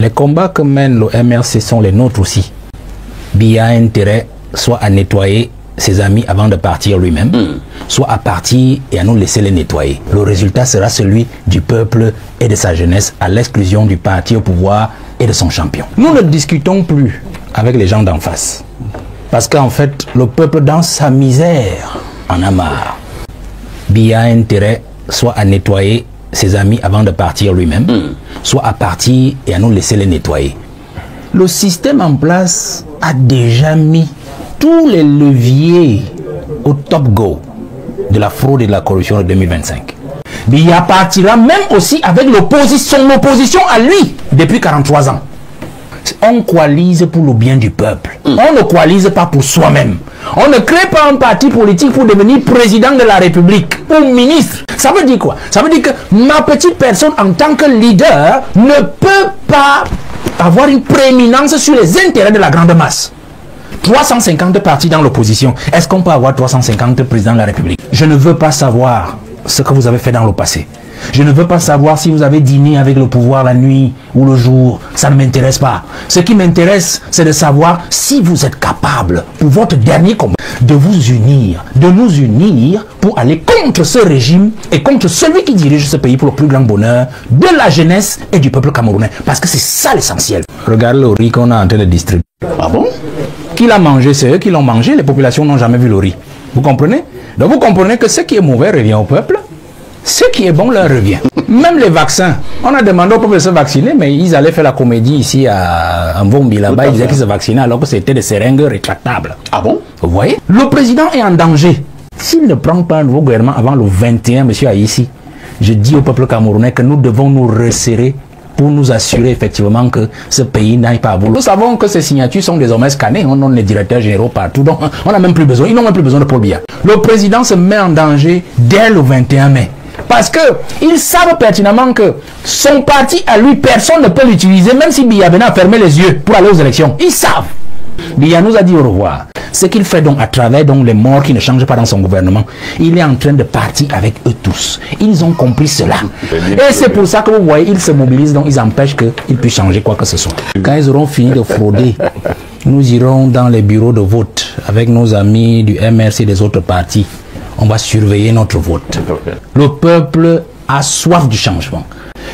Les combats que mène le MRC sont les nôtres aussi. Biya a intérêt soit à nettoyer ses amis avant de partir lui-même, soit à partir et à nous laisser les nettoyer. Le résultat sera celui du peuple et de sa jeunesse à l'exclusion du parti au pouvoir et de son champion. Nous ne discutons plus avec les gens d'en face. Parce qu'en fait, le peuple dans sa misère en a marre. Biya a intérêt soit à nettoyer ses amis avant de partir lui-même, soit à partir et à nous laisser les nettoyer. Le système en place a déjà mis tous les leviers au top go de la fraude et de la corruption de 2025. Biya partira même aussi avec son opposition à lui depuis 43 ans. On coalise pour le bien du peuple. On ne coalise pas pour soi-même. On ne crée pas un parti politique pour devenir président de la République ou ministre. Ça veut dire quoi? Ça veut dire que ma petite personne en tant que leader ne peut pas avoir une prééminence sur les intérêts de la grande masse. 350 partis dans l'opposition. Est-ce qu'on peut avoir 350 présidents de la République? Je ne veux pas savoir ce que vous avez fait dans le passé. Je ne veux pas savoir si vous avez dîné avec le pouvoir la nuit ou le jour. Ça ne m'intéresse pas. Ce qui m'intéresse, c'est de savoir si vous êtes capable, pour votre dernier combat, de vous unir, de nous unir pour aller contre ce régime et contre celui qui dirige ce pays pour le plus grand bonheur de la jeunesse et du peuple camerounais. Parce que c'est ça l'essentiel. Regardez le riz qu'on est en train de distribuer. Ah bon? Qui l'a mangé? C'est eux qui l'ont mangé. Les populations n'ont jamais vu le riz. Vous comprenez? Donc vous comprenez que ce qui est mauvais revient au peuple. Ce qui est bon leur revient. Même les vaccins, on a demandé au peuple de se vacciner, mais ils allaient faire la comédie ici à Mvombi, là-bas, ils disaient qu'ils se vaccinaient alors que c'était des seringues rétractables. Ah bon? Vous voyez? Le président est en danger. S'il ne prend pas un nouveau gouvernement avant le 21, monsieur Aïssi, je dis au peuple camerounais que nous devons nous resserrer pour nous assurer effectivement que ce pays n'aille pas à bout. Nous savons que ces signatures sont désormais scannées, on a les directeurs généraux partout, donc on n'a même plus besoin, ils n'ont même plus besoin de Paul Biya. Le président se met en danger dès le 21 mai. Parce qu'ils savent pertinemment que son parti à lui, personne ne peut l'utiliser, même si Biya venait à fermer les yeux pour aller aux élections. Ils savent. Biya nous a dit au revoir. Ce qu'il fait donc à travers les morts qui ne changent pas dans son gouvernement, il est en train de partir avec eux tous. Ils ont compris cela. Et c'est pour ça que vous voyez, ils se mobilisent, donc ils empêchent qu'ils puissent changer quoi que ce soit. Quand ils auront fini de frauder, nous irons dans les bureaux de vote avec nos amis du MRC et des autres partis. On va surveiller notre vote. Le peuple a soif du changement.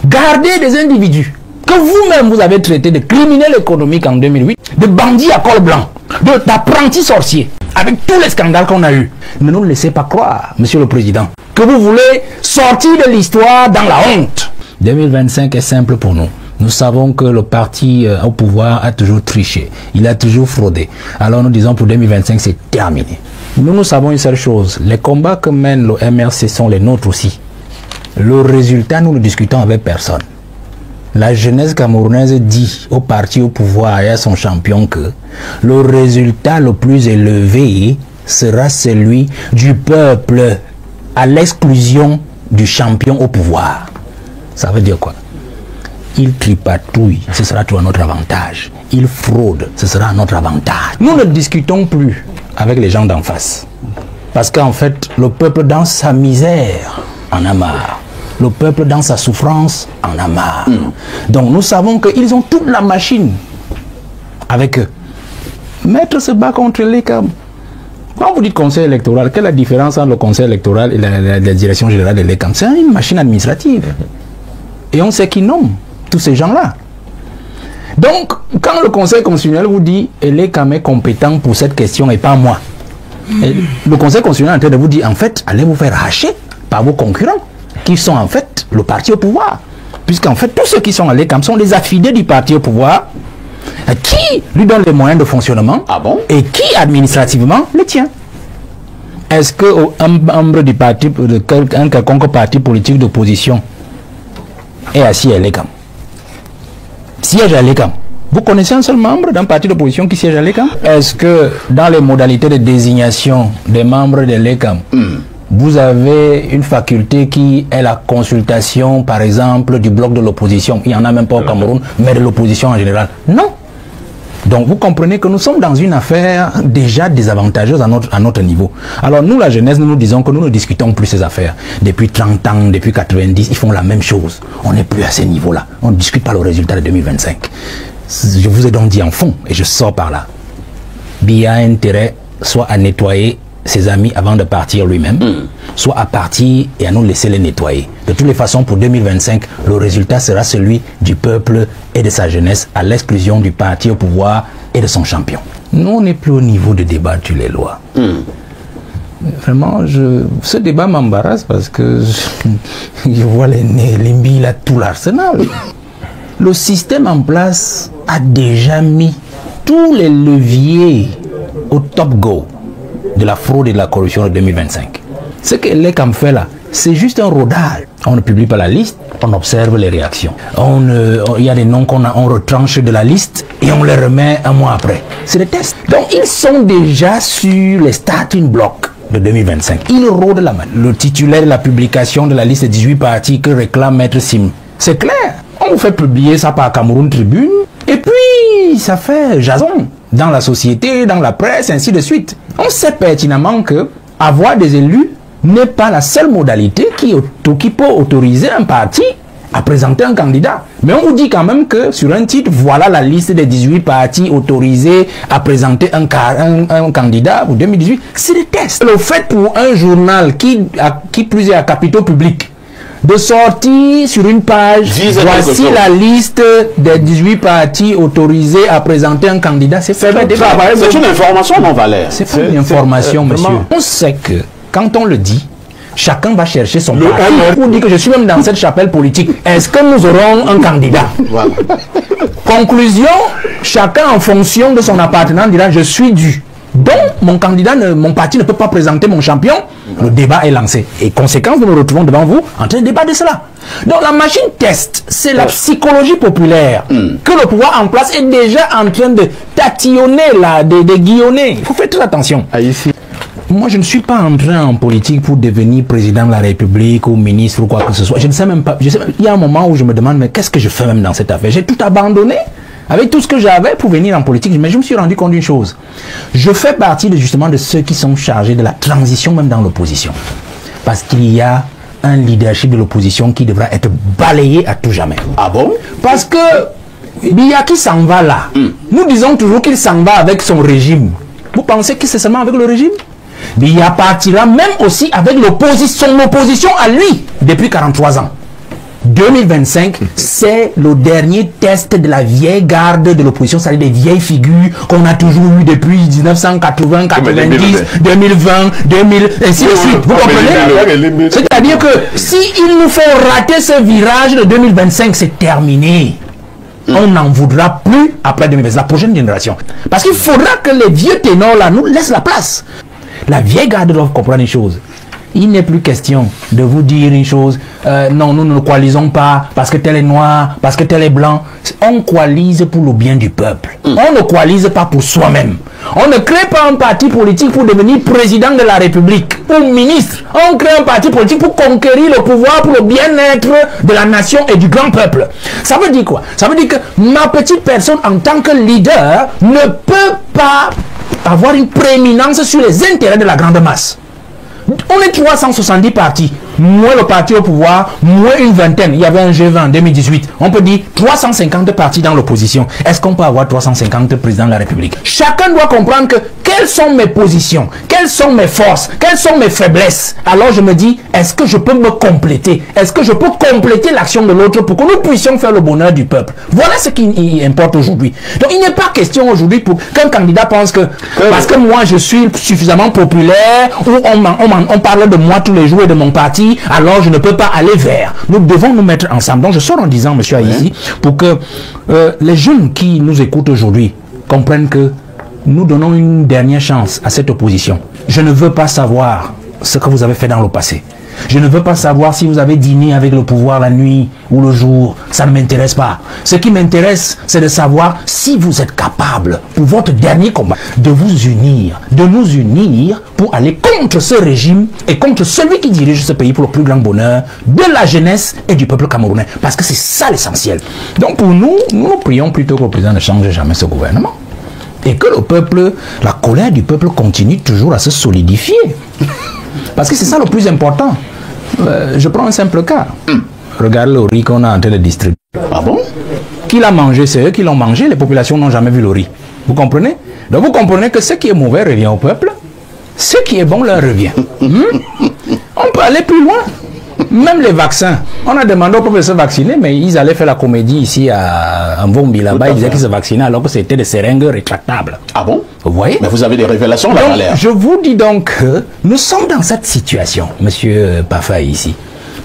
Gardez des individus que vous-même vous avez traités de criminels économiques en 2008, de bandits à col blanc, d'apprentis sorciers, avec tous les scandales qu'on a eus. Ne nous laissez pas croire, monsieur le président, que vous voulez sortir de l'histoire dans la honte. 2025 est simple pour nous. Nous savons que le parti au pouvoir a toujours triché. Il a toujours fraudé. Alors nous disons pour 2025, c'est terminé. Nous savons une seule chose. Les combats que mène le MRC sont les nôtres aussi. Le résultat, nous ne discutons avec personne. La jeunesse camerounaise dit au parti au pouvoir et à son champion que le résultat le plus élevé sera celui du peuple à l'exclusion du champion au pouvoir. Ça veut dire quoi? Il tripatouille, ce sera tout à notre avantage. Il fraude, ce sera à notre avantage. Nous ne discutons plus avec les gens d'en face. Parce qu'en fait, le peuple dans sa misère en a marre. Le peuple dans sa souffrance en a marre. Donc nous savons qu'ils ont toute la machine avec eux. Maître se bat contre l'ECAM. Quand vous dites conseil électoral, quelle est la différence entre le conseil électoral et la direction générale de l'ECAM? C'est une machine administrative. Et on sait qui nomme tous ces gens-là. Donc, quand le conseil constitutionnel vous dit « l'ECAM est compétent pour cette question et pas moi », le conseil constitutionnel est en train de vous dire « en fait, allez vous faire hacher par vos concurrents qui sont en fait le parti au pouvoir ». Puisqu'en fait, tous ceux qui sont à l'ECAM sont des affidés du parti au pouvoir qui lui donnent les moyens de fonctionnement et qui administrativement les tient. Est-ce qu'un membre du parti, un quelconque parti politique d'opposition est assis à l'ECAM? Siège à l'ECAM. Vous connaissez un seul membre d'un parti d'opposition qui siège à l'ECAM? Est-ce que dans les modalités de désignation des membres de l'ECAM, vous avez une faculté qui est la consultation, par exemple, du bloc de l'opposition? Il n'y en a même pas au Cameroun, mais de l'opposition en général. Non. Donc vous comprenez que nous sommes dans une affaire déjà désavantageuse à notre niveau. Alors nous, la jeunesse, nous disons que nous ne discutons plus ces affaires. Depuis 30 ans, depuis 90, ils font la même chose. On n'est plus à ces niveaux-là. On ne discute pas le résultat de 2025. Je vous ai donc dit en fond, et je sors par là. Biya a intérêt soit à nettoyer ses amis avant de partir lui-même, soit à partir et à nous laisser les nettoyer. De toutes les façons, pour 2025, le résultat sera celui du peuple et de sa jeunesse, à l'exclusion du parti au pouvoir et de son champion. Nous, on n'est plus au niveau de débattre sur les lois. Vraiment, ce débat m'embarrasse parce que je vois les billes, là, tout l'arsenal. Le système en place a déjà mis tous les leviers au top go de la fraude et de la corruption de 2025. Ce que l'ECAM fait là, c'est juste un rodage. On ne publie pas la liste, on observe les réactions. Il y a des noms on retranche de la liste et on les remet un mois après. C'est des tests. Donc ils sont déjà sur les starting blocks de 2025. Ils rôdent la main. Le titulaire de la publication de la liste des 18 partis que réclame Maître Sim. C'est clair. On vous fait publier ça par Cameroun Tribune et puis ça fait jason dans la société, dans la presse, ainsi de suite. On sait pertinemment que avoir des élus n'est pas la seule modalité qui peut autoriser un parti à présenter un candidat. Mais on vous dit quand même que sur un titre, voilà la liste des 18 partis autorisés à présenter un candidat pour 2018. C'est des tests. Le fait pour un journal qui plus est à capitaux publics de sortir sur une page, voici la liste des 18 partis autorisés à présenter un candidat, c'est fait un débat. C'est une information non valeur. C'est pas une information, monsieur. On sait que quand on le dit, chacun va chercher son parti pour dire que je suis même dans cette chapelle politique. Est-ce que nous aurons un candidat? Voilà. Conclusion, chacun en fonction de son appartenance dira je suis dû. Donc, mon parti ne peut pas présenter mon champion. Le débat est lancé. Et conséquence, nous nous retrouvons devant vous en train de débattre de cela. Donc, la machine test, c'est la psychologie populaire que le pouvoir en place est déjà en train de tatillonner, de guillonner. Il faut faire très attention. Moi, je ne suis pas entré en politique pour devenir président de la République ou ministre ou quoi que ce soit. Je ne sais même pas. Il y a un moment où je me demande, mais qu'est-ce que je fais même dans cette affaire? J'ai tout abandonné avec tout ce que j'avais pour venir en politique. Mais je me suis rendu compte d'une chose. Je fais partie justement de ceux qui sont chargés de la transition même dans l'opposition. Parce qu'il y a un leadership de l'opposition qui devra être balayé à tout jamais. Ah bon? Parce que Biya qui s'en va là, nous disons toujours qu'il s'en va avec son régime. Vous pensez que c'est seulement avec le régime? Biya partira même aussi avec son opposition à lui depuis 43 ans. 2025, c'est le dernier test de la vieille garde de l'opposition, c'est-à-dire des vieilles figures qu'on a toujours eues depuis 1980, 90, 2020, 2000, ainsi de suite. Vous comprenez? C'est-à-dire que si il nous fait rater ce virage de 2025, c'est terminé. On n'en voudra plus après 2025, la prochaine génération. Parce qu'il faudra que les vieux ténors là nous laissent la place. La vieille garde doit comprendre une chose. Il n'est plus question de vous dire une chose, non, nous ne coalisons pas parce que tel est noir, parce que tel est blanc. On coalise pour le bien du peuple. On ne coalise pas pour soi-même. On ne crée pas un parti politique pour devenir président de la République ou ministre. On crée un parti politique pour conquérir le pouvoir pour le bien-être de la nation et du grand peuple. Ça veut dire quoi? Ça veut dire que ma petite personne en tant que leader ne peut pas avoir une prééminence sur les intérêts de la grande masse. On est 370 partis, moins le parti au pouvoir, moins une vingtaine. Il y avait un G20 en 2018. On peut dire 350 partis dans l'opposition. Est-ce qu'on peut avoir 350 présidents de la République? Chacun doit comprendre que quelles sont mes positions, quelles sont mes forces, quelles sont mes faiblesses. Alors je me dis, est-ce que je peux me compléter? Est-ce que je peux compléter l'action de l'autre pour que nous puissions faire le bonheur du peuple? Voilà ce qui importe aujourd'hui. Donc il n'est pas question aujourd'hui pour qu'un candidat pense que parce que moi je suis suffisamment populaire ou on parle de moi tous les jours et de mon parti, alors je ne peux pas aller vers. Nous devons nous mettre ensemble. Donc je sors en disant, monsieur Aïssi, pour que les jeunes qui nous écoutent aujourd'hui comprennent que nous donnons une dernière chance à cette opposition. Je ne veux pas savoir ce que vous avez fait dans le passé. Je ne veux pas savoir si vous avez dîné avec le pouvoir la nuit ou le jour. Ça ne m'intéresse pas. Ce qui m'intéresse, c'est de savoir si vous êtes capable, pour votre dernier combat, de vous unir, de nous unir pour aller contre ce régime et contre celui qui dirige ce pays pour le plus grand bonheur de la jeunesse et du peuple camerounais. Parce que c'est ça l'essentiel. Donc pour nous, nous prions plutôt que le président ne change jamais ce gouvernement. Et que le peuple, la colère du peuple continue toujours à se solidifier. Parce que c'est ça le plus important. Je prends un simple cas. Regarde le riz qu'on est en train de distribuer. Ah bon? Qui l'a mangé? C'est eux qui l'ont mangé. Les populations n'ont jamais vu le riz. Vous comprenez? Donc vous comprenez que ce qui est mauvais revient au peuple. Ce qui est bon leur revient. On peut aller plus loin. Même les vaccins. On a demandé au peuple de se vacciner, mais ils allaient faire la comédie ici à Mvombi là-bas. Ils disaient qu'ils se vaccinaient alors que c'était des seringues rétractables. Ah bon? Vous voyez? Mais vous avez des révélations, la Valère. Je vous dis donc que nous sommes dans cette situation, monsieur Pafa ici.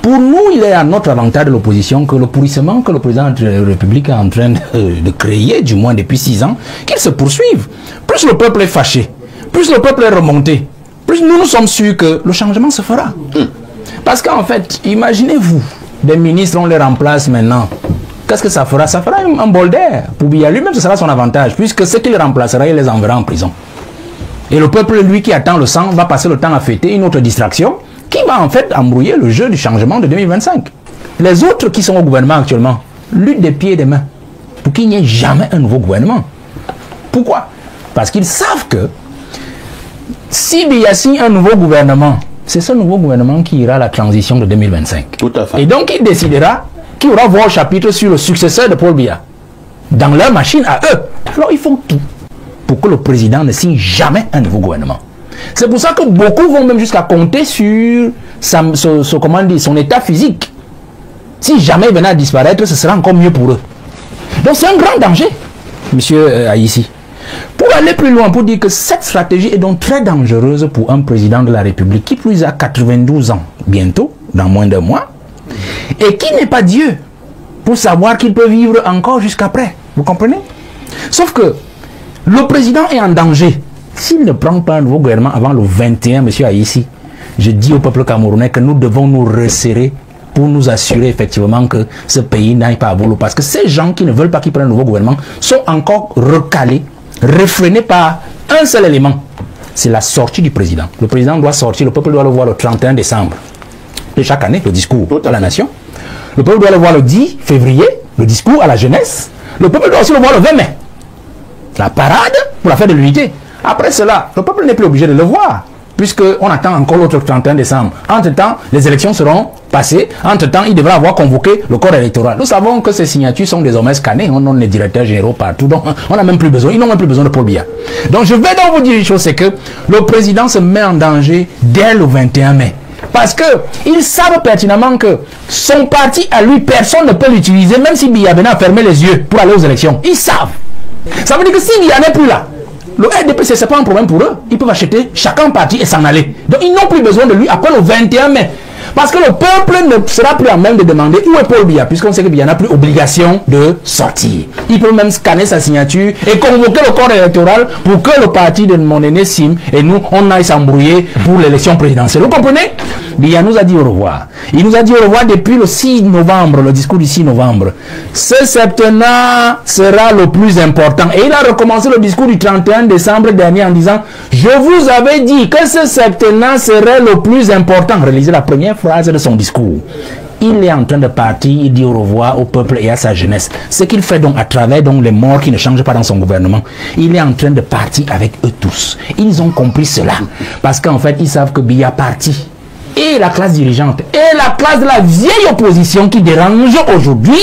Pour nous, il est à notre avantage de l'opposition que le pourrissement que le président de la République est en train de créer, du moins depuis 6 ans, qu'il se poursuive. Plus le peuple est fâché, plus le peuple est remonté, plus nous sommes sûrs que le changement se fera. Parce qu'en fait, imaginez-vous, des ministres, on les remplace maintenant. Qu'est-ce que ça fera? Ça fera un bol d'air. Pour Biya lui-même, ce sera son avantage, puisque ce qu'il remplacera, il les enverra en prison. Et le peuple, lui, qui attend le sang, va passer le temps à fêter une autre distraction qui va en fait embrouiller le jeu du changement de 2025. Les autres qui sont au gouvernement actuellement luttent des pieds et des mains pour qu'il n'y ait jamais un nouveau gouvernement. Pourquoi? Parce qu'ils savent que si Biya signe un nouveau gouvernement, c'est ce nouveau gouvernement qui ira à la transition de 2025. Tout à fait. Et donc il décidera qu'il aura voix au chapitre sur le successeur de Paul Biya. Dans leur machine à eux. Alors ils font tout pour que le président ne signe jamais un nouveau gouvernement. C'est pour ça que beaucoup vont même jusqu'à compter sur son état physique. Si jamais il venait à disparaître, ce sera encore mieux pour eux. Donc c'est un grand danger, monsieur Aïssi. Pour aller plus loin, pour dire que cette stratégie est donc très dangereuse pour un président de la République qui plus a 92 ans bientôt, dans moins d'un mois, et qui n'est pas Dieu pour savoir qu'il peut vivre encore jusqu'après. Vous comprenez? Sauf que le président est en danger. S'il ne prend pas un nouveau gouvernement avant le 21, monsieur Aïssi, je dis au peuple camerounais que nous devons nous resserrer pour nous assurer effectivement que ce pays n'aille pas à boulot. Parce que ces gens qui ne veulent pas qu'il prenne un nouveau gouvernement sont encore recalés, réfrénés par un seul élément. C'est la sortie du président. Le président doit sortir, le peuple doit le voir le 31 décembre de chaque année, le discours à la nation. Le peuple doit le voir le 10 février, le discours à la jeunesse. Le peuple doit aussi le voir le 20 mai. La parade pour la fête de l'unité. Après cela, le peuple n'est plus obligé de le voir, puisqu'on attend encore l'autre 31 décembre. Entre-temps, les élections seront passées. Entre-temps, il devra avoir convoqué le corps électoral. Nous savons que ces signatures sont désormais scannées. On a les directeurs généraux partout. Donc, on n'a même plus besoin. Ils n'ont même plus besoin de Paul Biya. Donc, je vais donc vous dire une chose, c'est que le président se met en danger dès le 21 mai. Parce qu'ils savent pertinemment que son parti, à lui, personne ne peut l'utiliser, même si Biya venait à fermer les yeux pour aller aux élections. Ils savent. Ça veut dire que si Biya n'est plus là, le RDP, ce n'est pas un problème pour eux. Ils peuvent acheter chacun parti et s'en aller. Donc, ils n'ont plus besoin de lui après le 21 mai. Parce que le peuple ne sera plus en même de demander où est Paul Biya, puisqu'on sait qu'il n'y en a plus obligation de sortir. Il peut même scanner sa signature et convoquer le corps électoral pour que le parti de mon aîné Sim et nous, on aille s'embrouiller pour l'élection présidentielle. Vous comprenez? Biya nous a dit au revoir. Il nous a dit au revoir depuis le 6 novembre, le discours du 6 novembre. Ce septennat sera le plus important. Et il a recommencé le discours du 31 décembre dernier en disant « Je vous avais dit que ce septennat serait le plus important. » Réalisez la première phrase de son discours. Il est en train de partir, il dit au revoir au peuple et à sa jeunesse. Ce qu'il fait donc à travers donc les morts qui ne changent pas dans son gouvernement, il est en train de partir avec eux tous. Ils ont compris cela. Parce qu'en fait, ils savent que Biya parti. Et la classe dirigeante et la classe de la vieille opposition qui dérange aujourd'hui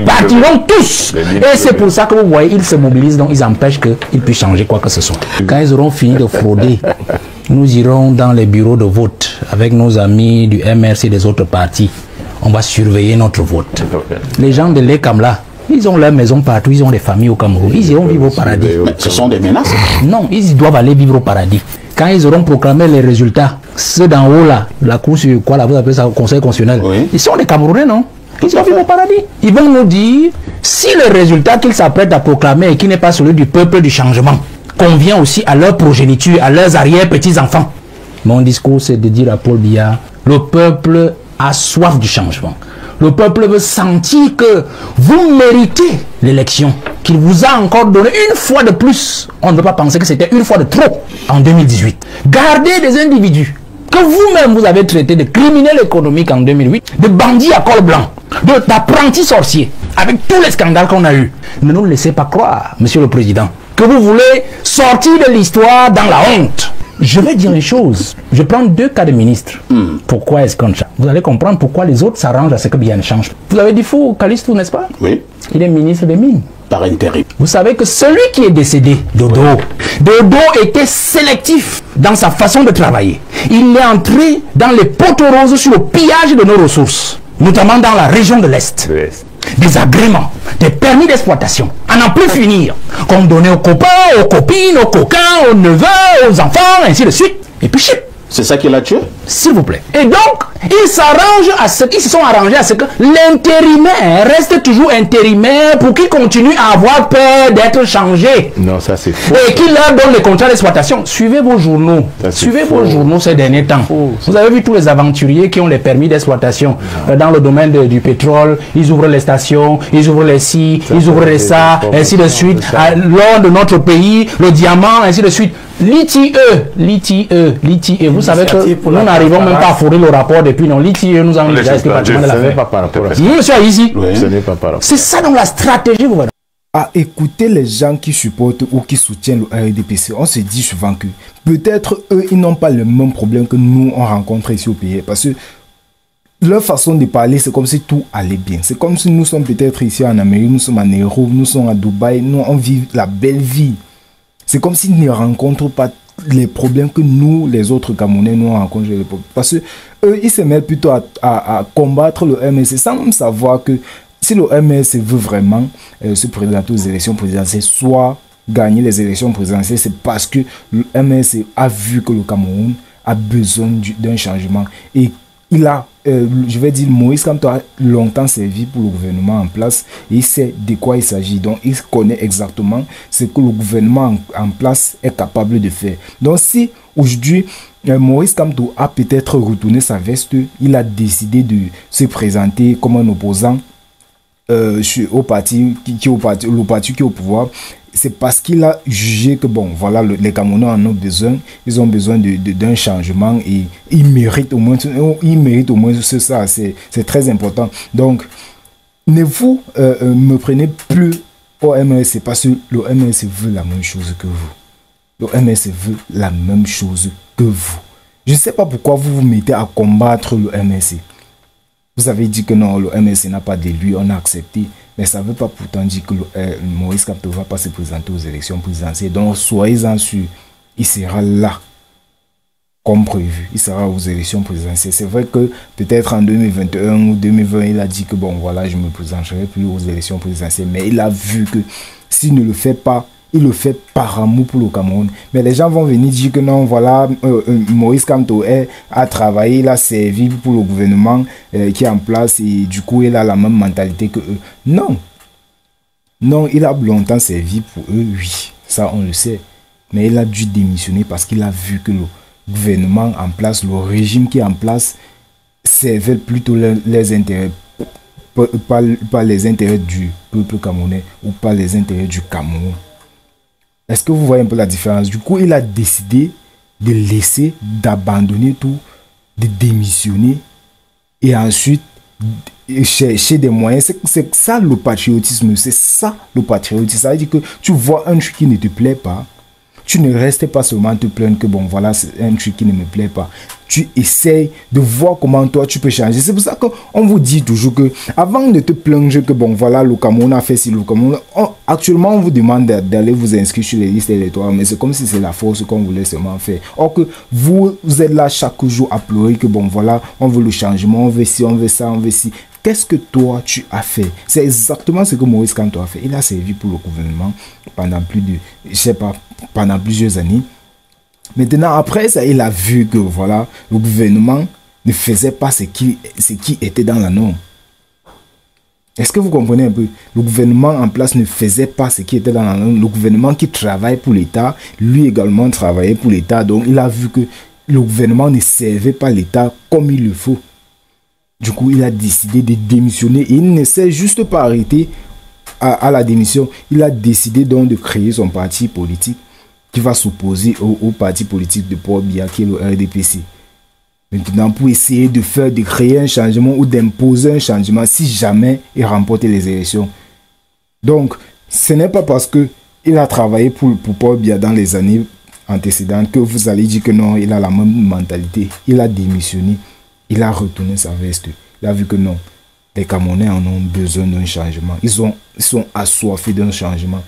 partiront tous. Et c'est pour ça que vous voyez, ils se mobilisent, donc ils empêchent qu'ils puissent changer quoi que ce soit. Quand ils auront fini de frauder, nous irons dans les bureaux de vote avec nos amis du MRC et des autres partis. On va surveiller notre vote. Les gens de l'ECAM-là, ils ont leur maison partout, ils ont des familles au Cameroun. Ils iront vivre au paradis. Mais ce sont des menaces. Non, ils doivent aller vivre au paradis. Quand ils auront proclamé les résultats, ceux d'en haut là, la cour sur quoi là, vous appelez ça, au Conseil constitutionnel, oui. Ils sont des Camerounais, non? Ils vont vivre au paradis. Ils vont nous dire si le résultat qu'ils s'apprêtent à proclamer et qui n'est pas celui du peuple du changement convient aussi à leur progéniture, à leurs arrière-petits-enfants. Mon discours, c'est de dire à Paul Biya, le peuple a soif du changement. Le peuple veut sentir que vous méritez l'élection, qu'il vous a encore donné une fois de plus. On ne peut pas penser que c'était une fois de trop en 2018. Gardez des individus que vous-même vous avez traités de criminels économiques en 2008, de bandits à col blanc, d'apprentis sorciers, avec tous les scandales qu'on a eus. Ne nous laissez pas croire, monsieur le président, que que vous voulez sortir de l'histoire dans la honte. Je vais dire une chose. Je prends 2 cas de ministres. Pourquoi est-ce qu'on change? Vous allez comprendre pourquoi les autres s'arrangent à ce que bien ne change. Vous avez dit fou, Calistou, n'est-ce pas? Oui. Il est ministre des Mines. Par intérim. Vous savez que celui qui est décédé, Dodo, Dodo était sélectif dans sa façon de travailler. Il est entré dans les poteaux roses sur le pillage de nos ressources, notamment dans la région de l'Est. Des agréments, des permis d'exploitation, à n'en plus finir, qu'on donnait aux copains, aux copines, aux coquins, aux neveux, aux enfants, ainsi de suite. Et puis chip. C'est ça qui l'a tué? S'il vous plaît. Et donc, ils se sont arrangés à ce que l'intérimaire reste toujours intérimaire pour qu'il continue à avoir peur d'être changé. Non, ça c'est faux. Et qu'il leur donne les contrats d'exploitation. Suivez vos journaux. Suivez vos journaux ces derniers temps. Vous avez vu tous les aventuriers qui ont les permis d'exploitation dans le domaine du pétrole. Ils ouvrent les stations, ils ouvrent les ci, ils ouvrent les ça, ainsi de suite. L'or de notre pays, le diamant, ainsi de suite. L'ITIE, vous savez que nous n'arrivons même pas à fournir le rapport depuis non. L'ITIE nous avons déjà été pratiquement de la Ce n'est pas par rapport à ça. Monsieur ici, Ce n'est pas par rapport. c'est ça dans la stratégie gouvernementale. À écouter les gens qui supportent ou qui soutiennent le RDPC, on se dit souvent que peut-être eux, ils n'ont pas le même problème que nous, on rencontre ici au pays. Parce que leur façon de parler, c'est comme si tout allait bien. C'est comme si nous sommes peut-être ici en Amérique, nous sommes en Europe, nous sommes à Dubaï, nous, on vit la belle vie. C'est comme s'ils ne rencontrent pas les problèmes que nous, les autres Camerounais, nous rencontrons. Parce que eux, ils se mettent plutôt à combattre le MSC sans même savoir que si le MSC veut vraiment se présenter aux élections présidentielles, soit gagner les élections présidentielles, c'est parce que le MSC a vu que le Cameroun a besoin d'un changement. Et il a, je vais dire, Moïse Kamto a longtemps servi pour le gouvernement en place et il sait de quoi il s'agit. Donc, il connaît exactement ce que le gouvernement en place est capable de faire. Donc, si aujourd'hui, Moïse Kamto a peut-être retourné sa veste, il a décidé de se présenter comme un opposant au parti qui est au pouvoir. C'est parce qu'il a jugé que bon, voilà, les Camerounais en ont besoin, ils ont besoin d'un changement et ils méritent au moins ça, c'est très important. Donc, ne vous me prenez plus au MSC parce que le MSC veut la même chose que vous. Le MSC veut la même chose que vous. Je ne sais pas pourquoi vous vous mettez à combattre le MSC. Vous avez dit que non, le MSC n'a pas d'élu, on a accepté. Mais ça ne veut pas pourtant dire que Moïse Kamto ne va pas se présenter aux élections présidentielles. Donc, soyez-en sûrs, il sera là, comme prévu. Il sera aux élections présidentielles. C'est vrai que peut-être en 2021 ou 2020, il a dit que bon, voilà, je ne me présenterai plus aux élections présidentielles. Mais il a vu que s'il ne le fait pas, il le fait par amour pour le Cameroun. Mais les gens vont venir dire que non, voilà, Moïse Kamto a travaillé, il a servi pour le gouvernement qui est en place et du coup, il a la même mentalité que eux. Non. Non, il a longtemps servi pour eux, oui. Ça, on le sait. Mais il a dû démissionner parce qu'il a vu que le gouvernement en place, le régime qui est en place, servait plutôt les intérêts, pas les intérêts du peuple camerounais ou pas les intérêts du Cameroun. Est-ce que vous voyez un peu la différence? Du coup, il a décidé de laisser, d'abandonner tout, de démissionner et ensuite chercher des moyens. C'est ça le patriotisme. C'est ça le patriotisme. Ça veut dire que tu vois un truc qui ne te plaît pas, tu ne restes pas seulement te plaindre que bon voilà, c'est un truc qui ne me plaît pas. Tu essayes de voir comment toi tu peux changer. C'est pour ça qu'on vous dit toujours que avant de te plaindre que bon voilà, le Cameroun a fait si le Cameroun, actuellement on vous demande d'aller vous inscrire sur les listes électorales, mais c'est comme si c'est la force qu'on voulait seulement faire. Or que vous êtes là chaque jour à pleurer que bon voilà, on veut le changement, on veut ci, on veut ça, on veut ci. Qu'est-ce que toi tu as fait? C'est exactement ce que Moïse Kamto a fait. Il a servi pour le gouvernement pendant pendant plusieurs années. Maintenant, après ça, il a vu que voilà, le gouvernement ne faisait pas ce qui était dans la norme. Est-ce que vous comprenez un peu? Le gouvernement en place ne faisait pas ce qui était dans la norme. Le gouvernement qui travaille pour l'État, lui également travaillait pour l'État. Donc, il a vu que le gouvernement ne servait pas l'État comme il le faut. Du coup, il a décidé de démissionner et il ne s'est juste pas arrêté à la démission. Il a décidé donc de créer son parti politique qui va s'opposer au parti politique de Paul Biya, qui est le RDPC. Maintenant, pour essayer de créer un changement ou d'imposer un changement si jamais il remporte les élections. Donc, ce n'est pas parce que il a travaillé pour Paul Biya dans les années antécédentes, que vous allez dire que non, il a la même mentalité. Il a démissionné, il a retourné sa veste. Il a vu que non, les Camerounais en ont besoin d'un changement. Ils sont assoiffés d'un changement.